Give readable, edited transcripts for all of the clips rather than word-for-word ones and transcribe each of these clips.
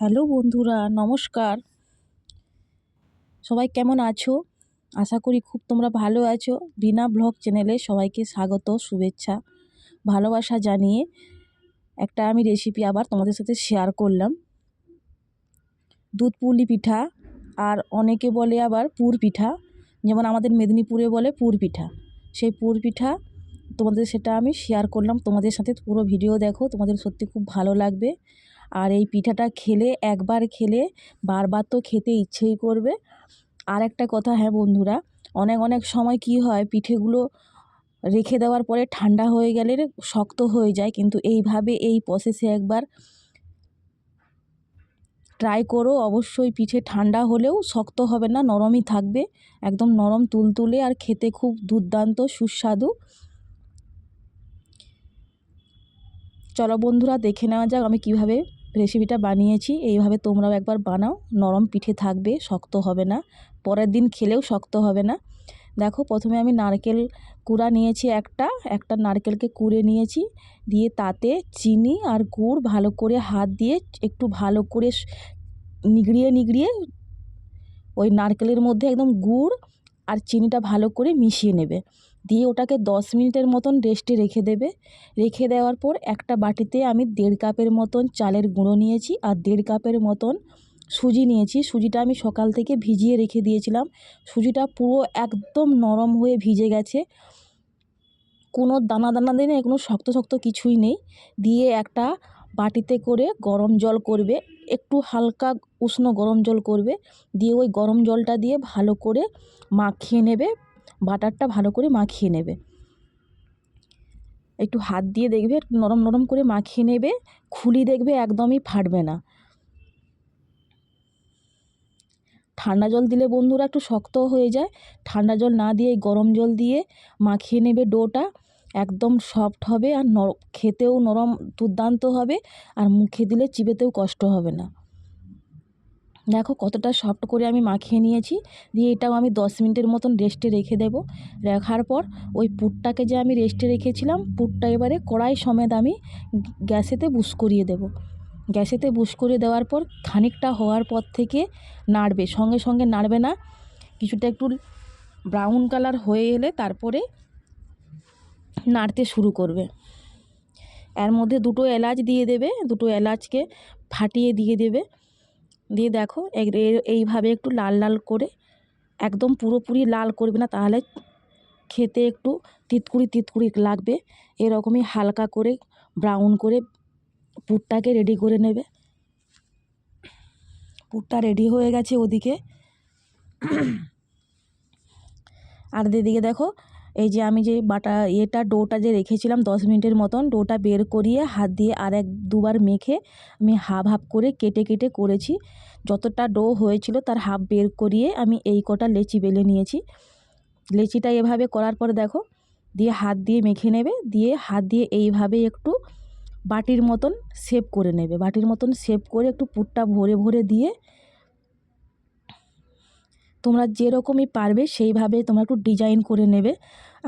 Hello বন্ধুরা, নমস্কার। সবাই কেমন আছো? আশা করি খুব তোমরা ভালো আছো। রিনা ব্লগ চ্যানেলে সবাইকে স্বাগত, শুভেচ্ছা, ভালোবাসা জানিয়ে একটা আমি রেসিপি আবার তোমাদের সাথে শেয়ার করলাম। দুধ পুলি পিঠা, আর অনেকে বলে আবার পুর পিঠা, যেমন আমাদের মেদিনীপুরে বলে পুর পিঠা। সেই পুর পিঠা তোমাদের সেটা আমি শেয়ার করলাম তোমাদের সাথে। পুরো ভিডিও দেখো, তোমাদের সত্যি খুব ভালো লাগবে। আর এই পিঠাটা খেলে, একবার খেলে বারবার তো খেতে ইচ্ছেই করবে। আর একটা কথা, হ্যাঁ বন্ধুরা, অনেক অনেক সময় কি হয়, পিঠেগুলো রেখে দেওয়ার পরে ঠান্ডা হয়ে গেলে শক্ত হয়ে যায়। কিন্তু এইভাবে এই প্রসেসে একবার ট্রাই করো, অবশ্যই পিঠে ঠান্ডা হলেও শক্ত হবে না, নরমই থাকবে, একদম নরম তুলতুলে, আর খেতে খুব দুর্দান্ত সুস্বাদু। চলো বন্ধুরা, দেখে নেওয়া যাক আমি কিভাবে রেসিপিটা বানিয়েছি। এইভাবে তোমরাও একবার বানাও, নরম পিঠে থাকবে, শক্ত হবে না, পরের দিন খেলেও শক্ত হবে না। দেখো, প্রথমে আমি নারকেল কুড়া নিয়েছি, একটা নারকেলকে কুড়ে নিয়েছি, দিয়ে তাতে চিনি আর গুড় ভালো করে হাত দিয়ে একটু ভালো করে নিগড়িয়ে নিগড়িয়ে ওই নারকেলের মধ্যে একদম গুড় আর চিনিটা ভালো করে মিশিয়ে নেবে। দিয়ে ওটাকে 10 মিনিটের মতন রেস্টে রেখে দেবে। রেখে দেওয়ার পর একটা বাটিতে আমি 1.5 কাপের মতন চালের গুঁড়ো নিয়েছি, আর 1.5 কাপের মতন সুজি নিয়েছি। সুজিটা আমি সকাল থেকে ভিজিয়ে রেখে দিয়েছিলাম। সুজিটা পুরো একদম নরম হয়ে ভিজে গেছে, কোনো দানা দানা দিয়ে নেই, কোনো শক্ত শক্ত কিছুই নেই। দিয়ে একটা বাটিতে করে গরম জল করবে, একটু হালকা উষ্ণ গরম জল করবে। দিয়ে ওই গরম জলটা দিয়ে ভালো করে মাখিয়ে নেবে, বাটারটা ভালো করে মাখিয়ে নেবে। একটু হাত দিয়ে দেখবে নরম নরম করে মাখিয়ে নেবে, খুলি দেখবে একদমই ফাটবে না। ঠান্ডা জল দিলে বন্ধুরা একটু শক্ত হয়ে যায়। ঠান্ডা জল না দিয়ে গরম জল দিয়ে মাখিয়ে নেবে। ডোটা একদম সফট হবে, আর খেতেও নরম দুর্দান্ত হবে, আর মুখে দিলে চিবেতেও কষ্ট হবে না। দেখো কতটা সফট করে আমি মাখিয়ে নিয়েছি। দিয়ে এটাও আমি 10 মিনিটের মতন রেস্টে রেখে দেব। রাখার পর ওই পুরটাকে যে আমি রেস্টে রেখেছিলাম, পুরটা এবারে কড়াই সমেত আমি গ্যাসেতে বুস করিয়ে দেব। গ্যাসেতে বুস করে দেওয়ার পর খানিকটা হওয়ার পর থেকে নাড়বে, সঙ্গে সঙ্গে নাড়বে না। কিছুটা একটু ব্রাউন কালার হয়ে এলে তারপরে নাড়তে শুরু করবে। এর মধ্যে 2টো এলাচ দিয়ে দেবে, 2টো এলাচকে ফাটিয়ে দিয়ে দেবে। দিয়ে দেখো এইভাবে একটু লাল লাল করে, একদম পুরোপুরি লাল করবে না, তাহলে খেতে একটু তিতকুড়ি তিতকুড়ি লাগবে। এরকমই হালকা করে ব্রাউন করে পুরটাকে রেডি করে নেবে। পুরটা রেডি হয়ে গেছে ওদিকে। আর এদিকে দেখো, এই যে আমি যে ডোটা যে রেখেছিলাম 10 মিনিটের মতন, ডোটা বের করিয়ে হাত দিয়ে আর 1-2 বার মেখে আমি হাফ হাফ করে কেটে কেটে করেছি। যতটা ডো হয়েছিল তার হাফ বের করিয়ে আমি এই কটা লেচি বেলে নিয়েছি। লেচিটা এভাবে করার পর দেখো, দিয়ে হাত দিয়ে মেখে নেবে। দিয়ে হাত দিয়ে এইভাবে একটু বাটির মতন শেপ করে নেবে। বাটির মতন শেপ করে একটু পুরটা ভরে ভরে দিয়ে তোমরা যেরকমই পারবে সেইভাবে তোমরা একটু ডিজাইন করে নেবে।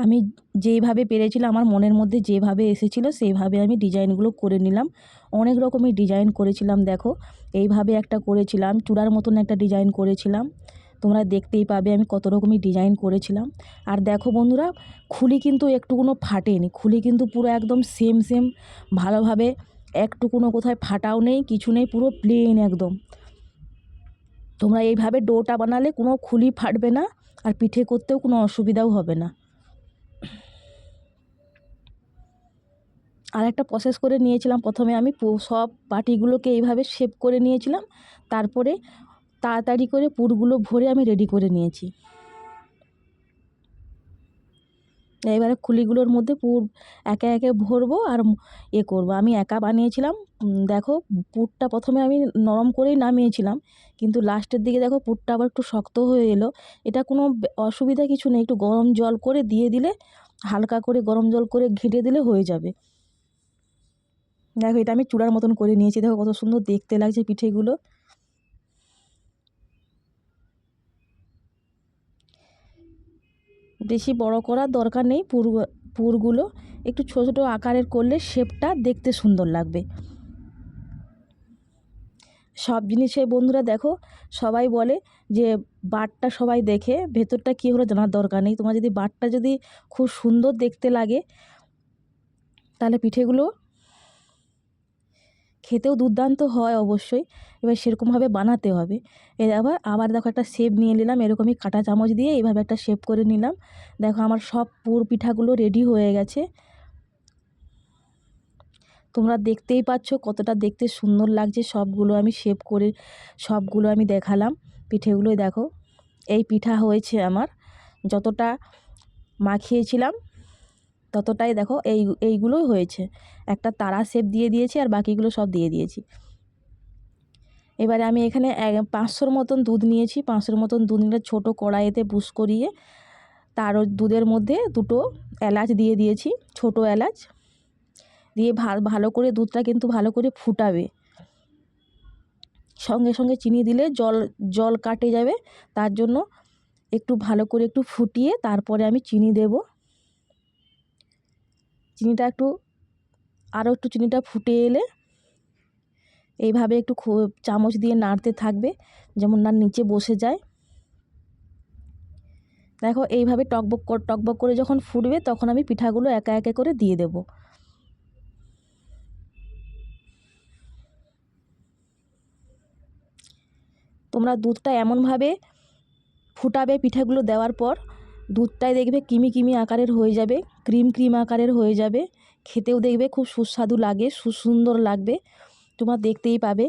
আমি যেইভাবে পেরেছিলাম, আমার মনের মধ্যে যেভাবে এসেছিলো সেইভাবে আমি ডিজাইনগুলো করে নিলাম। অনেক রকমের ডিজাইন করেছিলাম। দেখো, এইভাবে একটা করেছিলাম, চূড়ার মতন একটা ডিজাইন করেছিলাম। তোমরা দেখতেই পাবে আমি কত রকমের ডিজাইন করেছিলাম। আর দেখো বন্ধুরা, খুলি কিন্তু একটুকুনো ফাটেনি, খুলি কিন্তু পুরো একদম সেম সেম ভালোভাবে, একটুকুনো কোথায় ফাটাও নেই, কিছু নেই, পুরো প্লেন একদম। তোমরা এইভাবে ডোটা বানালে কোনো খুলি ফাটবে না, আর পিঠে করতেও কোনো অসুবিধাও হবে না। আর একটা প্রসেস করে নিয়েছিলাম, প্রথমে আমি সব বাটিগুলোকে এইভাবে শেপ করে নিয়েছিলাম, তারপরে তাড়াতাড়ি করে পুরগুলো ভরে আমি রেডি করে নিয়েছি। এবারে খুলিগুলোর মধ্যে পুর একে একে ভরবো আর করবো। আমি একা বানিয়েছিলাম। দেখো, পুরটা প্রথমে আমি নরম করেই নামিয়েছিলাম, কিন্তু লাস্টের দিকে দেখো পুরটা আবার একটু শক্ত হয়ে এলো। এটা কোনো অসুবিধা কিছু নেই, একটু গরম জল করে দিয়ে দিলে, হালকা করে গরম জল করে ঘেঁটে দিলে হয়ে যাবে। দেখো, এটা আমি চূড়ার মতন করে নিয়েছি। দেখো কত সুন্দর দেখতে লাগছে পিঠেগুলো। বেশি বড় করার দরকার নেই। পুরগুলো একটু ছোটো ছোটো আকারের করলে শেপটা দেখতে সুন্দর লাগবে। সব জিনিসে বন্ধুরা দেখো সবাই বলে যে বাটটা সবাই দেখে ভেতরটা কী হলো জানার দরকার নেই। তোমার যদি বাটটা যদি খুব সুন্দর দেখতে লাগে তাহলে পিঠেগুলো খেতেও দুর্দান্ত হয় অবশ্যই। এবার সেরকমভাবে বানাতে হবে। আবার দেখো একটা শেপ নিয়ে নিলাম, এরকমই কাঁটা চামচ দিয়ে এইভাবে একটা শেপ করে নিলাম। দেখো আমার সব পুর পিঠাগুলো রেডি হয়ে গেছে। তোমরা দেখতেই পাচ্ছ কতটা দেখতে সুন্দর লাগছে। সবগুলো আমি শেপ করে সবগুলো আমি দেখালাম। পিঠেগুলোই দেখো এই পিঠা হয়েছে আমার, যতটা মাখিয়েছিলাম ততটাই দেখো এইগুলোই হয়েছে। একটা তারা শেপ দিয়ে দিয়েছি আর বাকিগুলো সব দিয়ে দিয়েছি। এবারে আমি এখানে 500 মতন দুধ নিয়েছি। 500 মতন দুধ নিয়ে ছোটো কড়াইতে বুস করিয়ে তার দুধের মধ্যে 2টো এলাচ দিয়ে দিয়েছি, ছোটো এলাচ দিয়ে ভালো করে দুধটা কিন্তু ভালো করে ফুটাবে। সঙ্গে সঙ্গে চিনি দিলে জল কাটে যাবে, তার জন্য একটু ভালো করে একটু ফুটিয়ে তারপরে আমি চিনি দেব। চিনিটা একটু চিনিটা ফুটে এলে এইভাবে একটু চামচ দিয়ে নাড়তে থাকবে যেমন না নিচে বসে যায়। দেখো এইভাবে টকবক করে যখন ফুটবে তখন আমি পিঠাগুলো একে একে করে দিয়ে দেব। তোমরা দুধটা এমনভাবে ফুটাবে পিঠাগুলো দেওয়ার পর দুধটাই দেখবে কিমি কিমি আকারের হয়ে যাবে, ক্রিম আকারের হয়ে যাবে। খেতেও দেখবে খুব সুস্বাদু লাগে, সুন্দর লাগবে, তোমরা দেখতেই পাবে।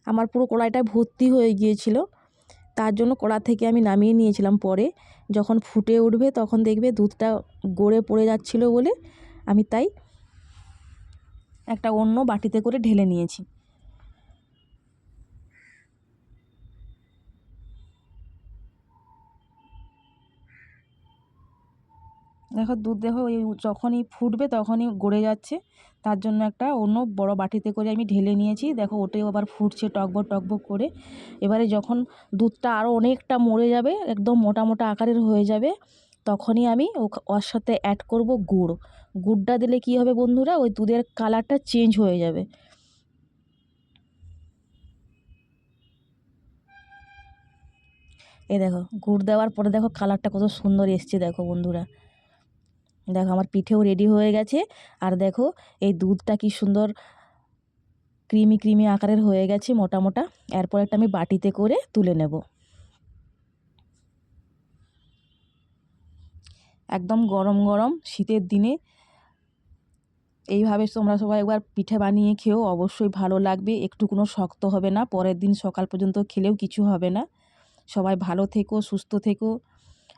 আমার পুরো কড়াইটা ভর্তি হয়ে গিয়েছিল, তার জন্য কড়া থেকে আমি নামিয়ে নিয়েছিলাম। পরে যখন ফুটে উঠবে তখন দেখবে দুধটা গড়ে পড়ে যাচ্ছিল বলে আমি তাই একটা অন্য বাটিতে করে ঢেলে নিয়েছি। দেখো যখনই ফুটবে তখনই গড়ে যাচ্ছে, তার জন্য একটা অন্য বড় বাটিতে করে আমি ঢেলে নিয়েছি। দেখো ওটাও আবার ফুটছে টকবক করে। এবারে যখন দুধটা আরও অনেকটা মরে যাবে, একদম মোটা মোটা আকারের হয়ে যাবে, তখনই আমি ওর সাথে অ্যাড করব গুড়। গুড়টা দিলে কী হবে বন্ধুরা, ওই দুধের কালারটা চেঞ্জ হয়ে যাবে। এই দেখো গুড় দেওয়ার পরে দেখো কালারটা কত সুন্দর এসছে। দেখো বন্ধুরা, দেখো আমার পিঠেও রেডি হয়ে গেছে। আর দেখো এই দুধটা কি সুন্দর ক্রিমি আকারের হয়ে গেছে, মোটা মোটা। এরপর একটা আমি বাটিতে করে তুলে নেব। একদম গরম গরম শীতের দিনে এইভাবে তোমরা সবাই একবার পিঠে বানিয়ে খেও, অবশ্যই ভালো লাগবে। একটু কোনো শক্ত হবে না, পরের দিন সকাল পর্যন্ত খেলেও কিছু হবে না। সবাই ভালো থেকো, সুস্থ থেকো।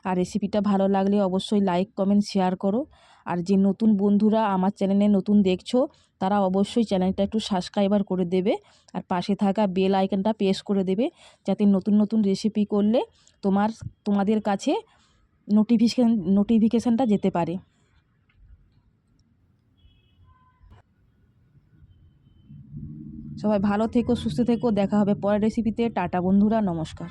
আর রেসিপিটা ভালো লাগলে অবশ্যই লাইক কমেন্ট শেয়ার করো। আর যে নতুন বন্ধুরা আমার চ্যানেলে নতুন দেখছো তারা অবশ্যই চ্যানেলটা একটু সাবস্ক্রাইবার করে দেবে আর পাশে থাকা বেল আইকনটা প্রেস করে দেবে, যাতে নতুন নতুন রেসিপি করলে তোমাদের কাছে নোটিফিকেশানটা যেতে পারে। সবাই ভালো থেকো, সুস্থ থেকো। দেখা হবে পরের রেসিপিতে। টাটা বন্ধুরা, নমস্কার।